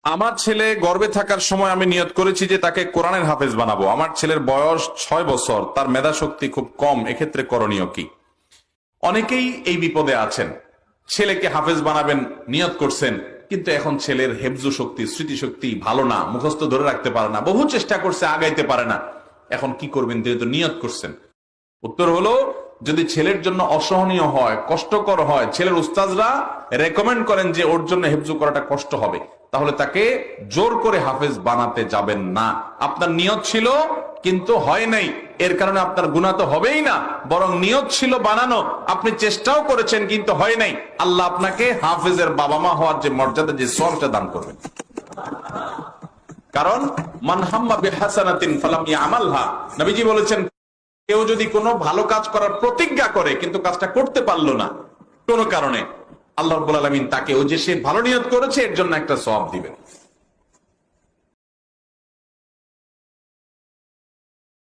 আমার ছেলে গর্ভে থাকার সময় আমি নিয়ত করেছি যে তাকে কোরআনের হাফেজ বানাবো। আমার ছেলের বয়স 6 বছর, তার মেধা শক্তি খুব কম, এক্ষেত্রে করণীয় কি? অনেকেই এই বিপদে আছেন, ছেলেকে হাফেজ বানাবেন নিয়ত করছেন, কিন্তু এখন ছেলের হেফজু শক্তি, স্মৃতিশক্তি ভালো না, মুখস্থ ধরে রাখতে পারে না, বহু চেষ্টা করছে, আগাইতে পারে না। এখন কি করবেন যেহেতু নিয়ত করছেন? উত্তর হলো, যদি ছেলের জন্য অসহনীয় হয়, কষ্টকর হয়, ছেলের উস্তাজরা রেকমেন্ড করেন যে ওর জন্য হেফজু করাটা কষ্ট হবে, তাহলে তাকে জোর করে হাফেজ বানাতে যাবেন না। আপনার নিয়ত ছিল কিন্তু হয় নাই, এর কারণে আপনার গুনাহ তো হবেই না, বরং নিয়ত ছিল বানানো, আপনি চেষ্টাও করেছেন কিন্তু হয় নাই, আল্লাহ আপনাকে হাফেজের বাবা মা হওয়ার যে মর্যাদা, যে সওয়াবটা দান করবেন। কারণ মান হাম্মা বিহাসানাতিন ফালাম ইয়ামালহা, নবীজি বলেছেন, কেউ যদি কোনো ভালো কাজ করার প্রতিজ্ঞা করে কিন্তু কাজটা করতে পারলো না কোনো কারণে, আল্লাহ রাব্বুল আলামিন তাকে, ও যে সে ভালো নিয়ত করেছে এর জন্য একটা সওয়াব দিবেন।